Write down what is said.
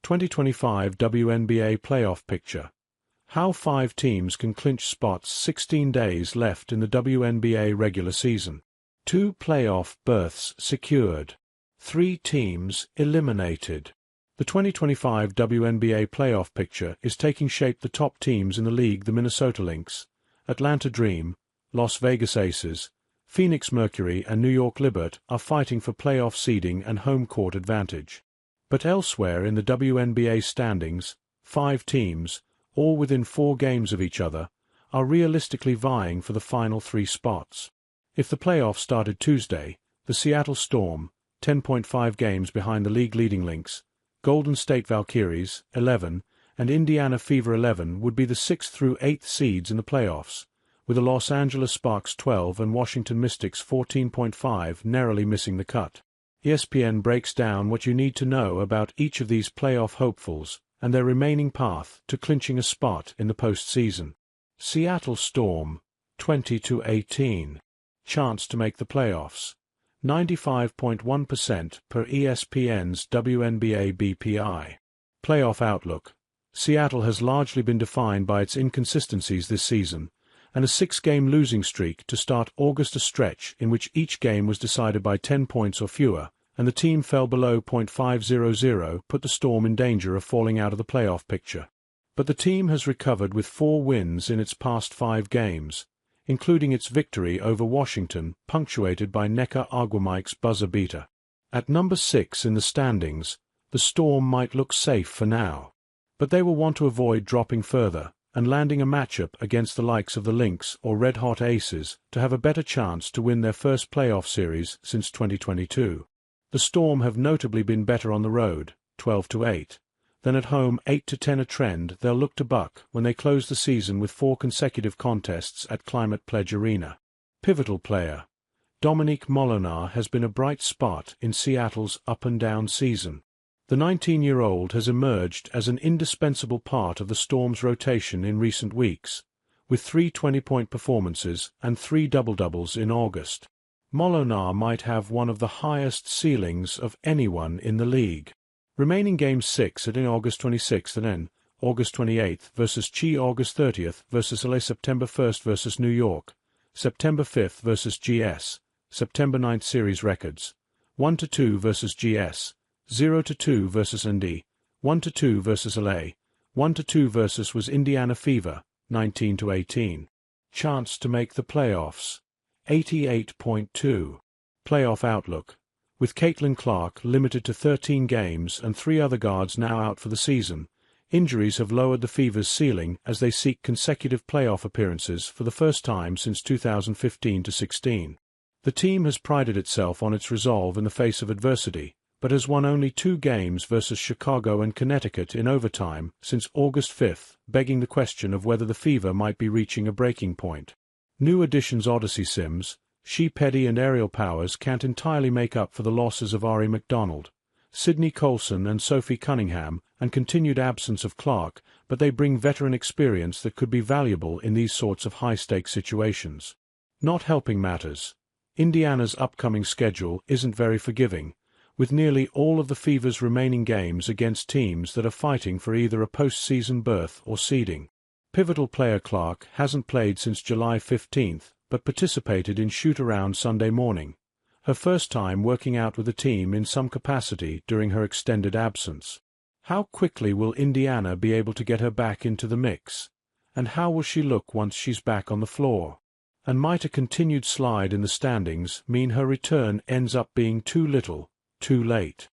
2025 WNBA playoff picture. How 5 teams can clinch spots 16 days left in the WNBA regular season. 2 playoff berths secured. 3 teams eliminated. The 2025 WNBA playoff picture is taking shape. The top teams in the league, the Minnesota Lynx, Atlanta Dream, Las Vegas Aces, Phoenix Mercury and New York Liberty, are fighting for playoff seeding and home court advantage. But elsewhere in the WNBA standings, 5 teams, all within 4 games of each other, are realistically vying for the final 3 spots. If the playoffs started Tuesday, the Seattle Storm, 10.5 games behind the league-leading Lynx, Golden State Valkyries, 11, and Indiana Fever 11 would be the 6th through 8th seeds in the playoffs, with the Los Angeles Sparks 12 and Washington Mystics 14.5 narrowly missing the cut. ESPN breaks down what you need to know about each of these playoff hopefuls and their remaining path to clinching a spot in the postseason. Seattle Storm, 20-18. Chance to make the playoffs. 95.1% per ESPN's WNBA BPI. Playoff outlook. Seattle has largely been defined by its inconsistencies this season, and a 6-game losing streak to start August, a stretch in which each game was decided by 10 points or fewer, and the team fell below .500, put the Storm in danger of falling out of the playoff picture. But the team has recovered with 4 wins in its past 5 games, including its victory over Washington, punctuated by Nneka Ogwumike's buzzer beater. At number 6 in the standings, the Storm might look safe for now, but they will want to avoid dropping further and landing a matchup against the likes of the Lynx or red-hot Aces to have a better chance to win their first playoff series since 2022. The Storm have notably been better on the road, 12-8, than at home, 8-10, a trend they'll look to buck when they close the season with 4 consecutive contests at Climate Pledge Arena. Pivotal player. Dominique Molinar has been a bright spot in Seattle's up-and-down season. The 19-year-old has emerged as an indispensable part of the Storm's rotation in recent weeks, with 3 20-point performances and 3 double-doubles in August. Molinar might have one of the highest ceilings of anyone in the league. Remaining Game 6 at August 26th and N, August 28th versus Chi, August 30th versus LA, September 1st versus New York, September 5th versus GS, September 9th series records, 1-2 versus GS, 0-2 versus ND, 1-2 versus LA, 1-2 versus was Indiana Fever, 19-18. Chance to make the playoffs, 88.2. Playoff outlook. With Caitlin Clark limited to 13 games and 3 other guards now out for the season, injuries have lowered the Fever's ceiling as they seek consecutive playoff appearances for the first time since 2015-16. The team has prided itself on its resolve in the face of adversity, but has won only 2 games versus Chicago and Connecticut in overtime since August 5, begging the question of whether the Fever might be reaching a breaking point. New additions Odyssey Sims, Shea Petty and Aerial Powers can't entirely make up for the losses of Ari McDonald, Sydney Colson and Sophie Cunningham, and continued absence of Clark, but they bring veteran experience that could be valuable in these sorts of high-stakes situations. Not helping matters. Indiana's upcoming schedule isn't very forgiving, with nearly all of the Fever's remaining games against teams that are fighting for either a postseason berth or seeding. Pivotal player Clark hasn't played since July 15, but participated in shoot-around Sunday morning, her first time working out with the team in some capacity during her extended absence. How quickly will Indiana be able to get her back into the mix? And how will she look once she's back on the floor? And might a continued slide in the standings mean her return ends up being too little, too late?